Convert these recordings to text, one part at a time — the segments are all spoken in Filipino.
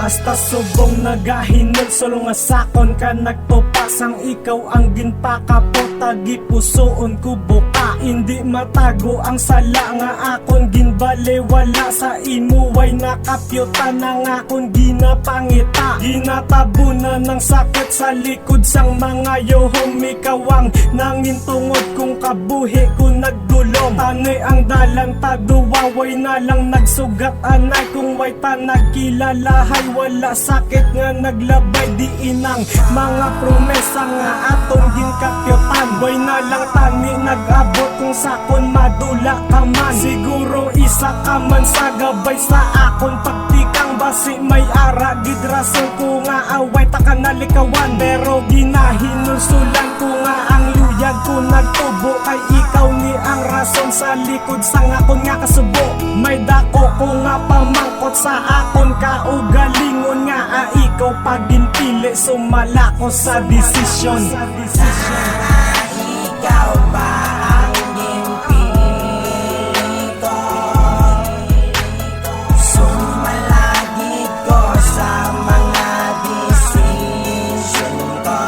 Hasta subong nagahinol, solo nga sakon ka nagtupasang ikaw ang ginpakapo, tagi pusoon ko buka. Hindi matago ang sala nga akon ginbale, wala sa imuway nakapyutan ang akon ginapangita. Ginatabunan ng sakit sa likod sang mga yohom, ikaw ang nangintungod kung kabuhi ko nagdulong. Tanay ang dalan taduwaway na lang nagsugat anay, kung way ta nagkilalahay wala sakit nga naglabay. Di inang mga promesa nga atong ginkapyutan, way na lang tani nag-abot kung sakon madula ka man. Siguro isa ka man sa gabay sa akon pagtikang basi may ara gid rason ko nga away ta ka nalikawan. Pero ginahinulsulan ko nga ang luyag ko nagtubo, kay ikaw ni ang rason sa likod sang akon nga kasubo. May dako ko nga pamangkot sa akon kaugalingon nga ikaw paginpili, sumala ko sa desisyon. Ikaw ba ang ginpili ko? Sumalagid ko sa mga desisyon ko.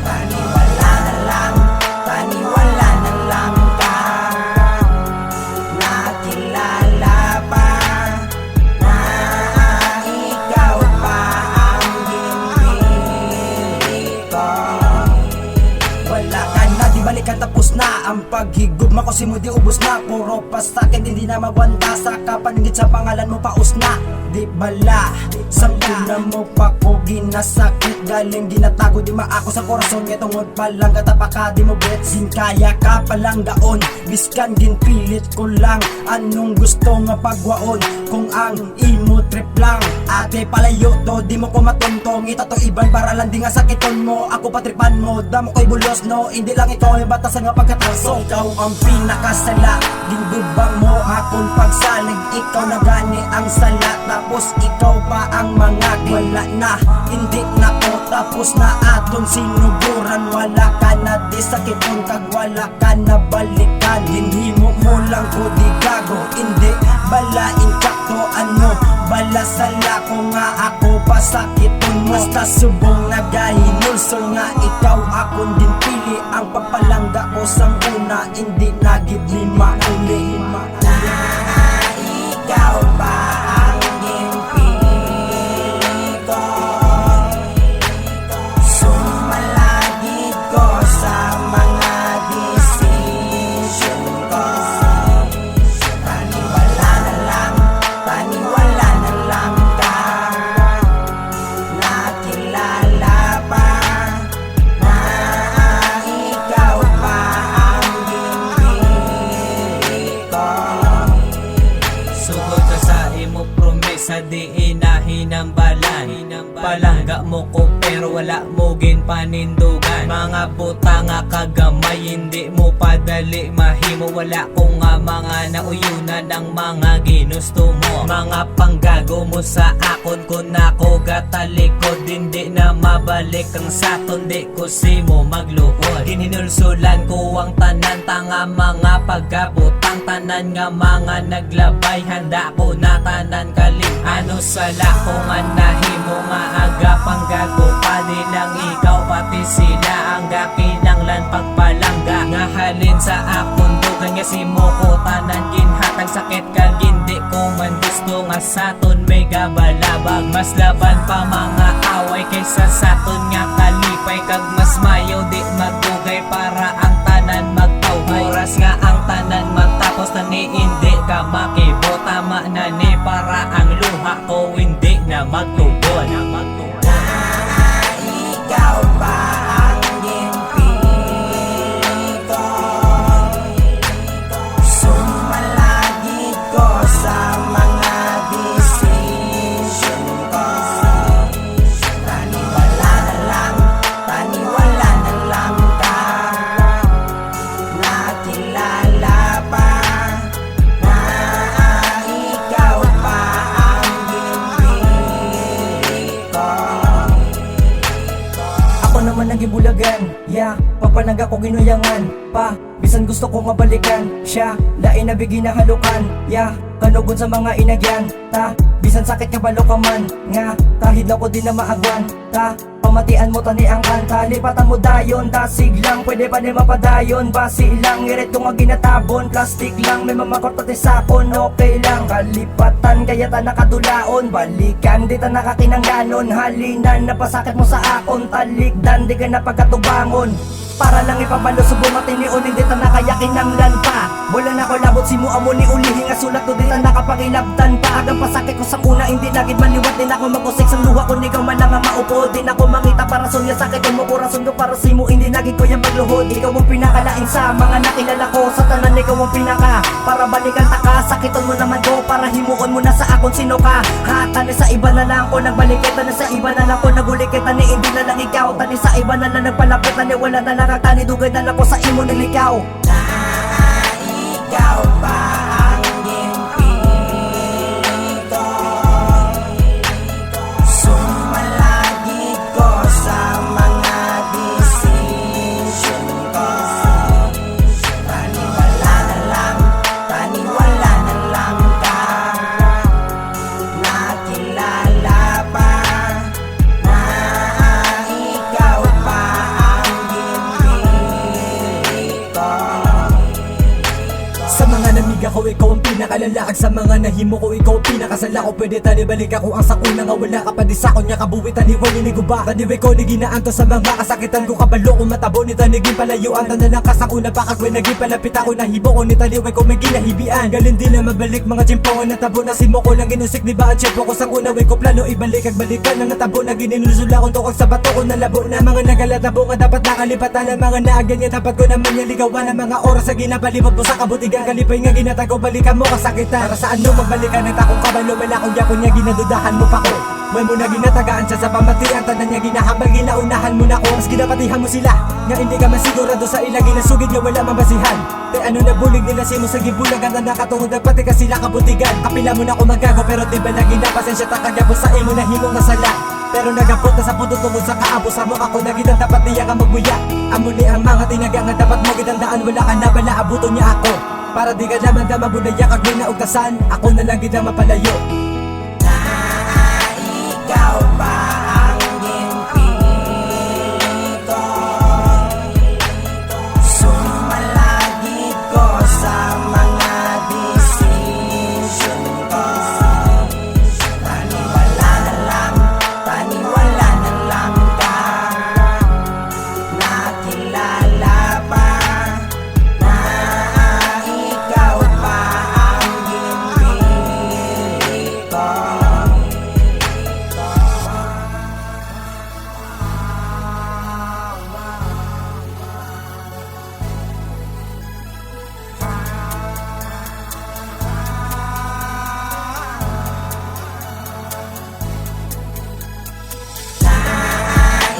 Paniwala na lang ka. Nakilala pa na ikaw pa ang ginpili ko. Wala ka na, di balikan tapos na ang paghigugma ko, simudi ubos na. Puro pasakit, hindi na mawanta sa kapaningit sa pangalan mo paus na. Di bala, sa una mo pa ko ginasakit, galing ginatago di maako sa korason. Nga tungod palang katapaka di mo bets, kaya ka palang gaon. Biskan ginpilit ko lang anong gusto nga pagwaon. Kung ang imo trip lang ate palayo to, di mo ko matuntong. Ito to iban para lang di nga sakiton mo, ako patripan mo. Damo ko'y bulos no, hindi lang ikaw ay batasan nga pagkatarso. Ikaw ang pinakasala, gindubang mo akong pagsalig. Ikaw na gani ang sala, tapos ikaw pa ang mga wala na, hindi na ko. Tapos na aton sinuguran, wala ka na di sakiton, kag wala ka na balikan. Hindi mo lang ko di gago, hindi balain ka to ano. Bala sala ko nga ako pasakiton mo. Basta subong nagahinulsol nga ikaw akong din pili. Ang papalangga ko sang una, hindi nagid lima uli. Ikaw ba ang ginpili ko? Sumalagid ko sa mga desisyon ko. Paniwala na lang ka. Nakilala pa na ikaw pa ang ginpili ko. Sugod ka sa imo promesa, di inahinambalan. Palangga mo ko pero wala mo ginpanindugan. Mga buta nga kagamay, hindi mo padali mahimo. Wala ko nga mga nauyunan ng mga ginusto mo. Mga panggago mo sa akon, kung ako gatalikod, hindi na mabalik ang saton. Di ko simo magluod, ginhinulsulan ko ang tanan. Tanga mga pagkabutang tanan nga mga naglabay. Handa ko na tanan kaling ano sala ko nga nahimo nga aga panggago pa. Di lang ikaw pati sila ang gakinanglan pagpalangga. Nga halin sa akon dugan nga simo ko tanan ginhatag sakit kag hindi ko man gusto nga saton may gabalabag. Mas laban pa mga away kaysa saton nga kalipay. Kag mas mayo di magdugay para ang tanan magtawhay. Oras nga ang tanan matapos na ni hindi ka makibo. Tama na ni para ang luha ko hindi na magtubon. Ikaw ba ang ginpili ko? Sumalagid ko sa mga desisyon ko. Paniwala na lang ka. Nakilala pa na ikaw pa ang ginpili ko. Ako naman ang gibulagan, yeah. Papanag ako ginuyangan pa, bisan gusto ko mabalikan siya. Lain na bigi na halukan, yeah. Kanugon sa mga inagyan ta, Bisan sakit nga balo ka man nga tahid ko di na maagwan ta pamatian mo tani ang kanta lipatan mo dayon dasig lang pwede pa ni mapadayon basi lang irit ko nga ginatabon plastic lang may mamakot pati sakon okay lang kalipatan kaya ta nakadulaon balikan di ta nakakinangganon halinan napasakit mo sa akon talikdan di ka na pagkatubangon para lang ipabalo subong at tinion hindi ta nakayakin ng lanpa wala na ko labot si mo amo ni ulihin nga sulat ko di ta nakapangilabtan pa agang pasakit ko sa una hindi nagid maliwat din ako magusik sa luha ko ikaw man lang nga maupo din ako mangita para sunya sakit mo kurason ko para si mo hindi nagid ko yung magluhod ikaw ang pinakalain sa mga nakilala ko sa tanan ikaw ang pinaka para balikan ta ka sakiton mo naman ko para himuon mo na sa akon sino ka ha tani sa iba na lang ko nagbaliket tani sa iba na lang ko nagulikit tani hindi na lang ikaw tani sa iba na lang nagpalapit tani wala na lang tani dugay na lang ko sa imo nilikaw Ikaw ba ang ginpili ko? Sumalagi ko sa mga desisyon ko Taniwala na lang ka Nakilala pa na ikaw pa ang ginpili ko Sa mga namiga ko, ikaw ang pinakalalaag Sa mga nahimo ko, ikaw ang pinakasala ko Pwede talibalik ako ang sakuna nga wala ka pa di sakon Nga kabuwi taniwal ni guba Taniway ko ni ginaanto sa mga kasakitan ko Kabalo ko matabo ni taniging palayuan Tanalang kasakuna pakagway naging palapit ako Nahibo ko ni taniway ko may ginahibian Galin din na mabalik mga chimpongan natabo Na simo ko lang ginusik di ba ang tiyempo ko Sa unaway ko plano ibalik ag balikan Na natabo na gininusula ko tukog sa bato ko Nalabo na mga nagalatabo nga dapat nakalipatan Ang mga naagan nga dapat ko naman yung ligawan Ang mga oras sa ginapalibot mo sa kabutigan Kalipay nga ginatago balikan mo kasakitan Para saan mo magbalikan at akong kabalo malakong yakon niya ginadudahan mo pa ko May mo na ginatagaan siya sa pamatian Tanan niya ginahambal ginaunahan mo na ko Mas ginapatihan mo sila Nga hindi ka masigurado sa ila ginasugid nga wala mabasihan Te ano na bulig nila si mo sa gibulagan Na nakatungod nagpati ka sila kabutigan Kapila mo na ko magago pero di ba lagi na pasensya takagya po sa imo na himong nasala Pero nagapot na sa puto tungod sa kaabos mo ako na ginang dapat niya ka magbuya Amo ni ang mga tinaga nga dapat mo gitandaan Wala ka na bala abuto niya ako Para di ka naman ka mabunaya kag may naugtasan Ako na lang gina mapalayo Ikaw ba ang ginpili ko? Sumalagi ko sa mga desisyon ko Taniwala na lang ka Nakilala pa na ikaw pa ang ginpili ko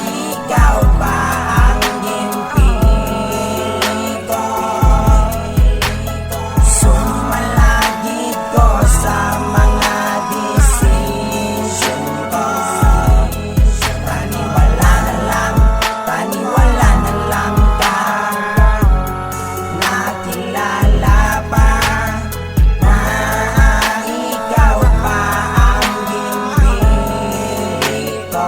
Ikaw ba ang ginpili ko? Sumalagi ko sa mga desisyon ko Taniwala na lang ka Nakilala pa na ikaw pa ang ginpili ko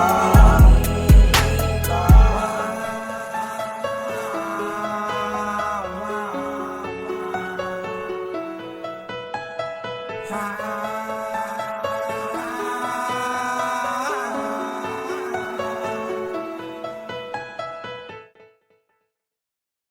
Ah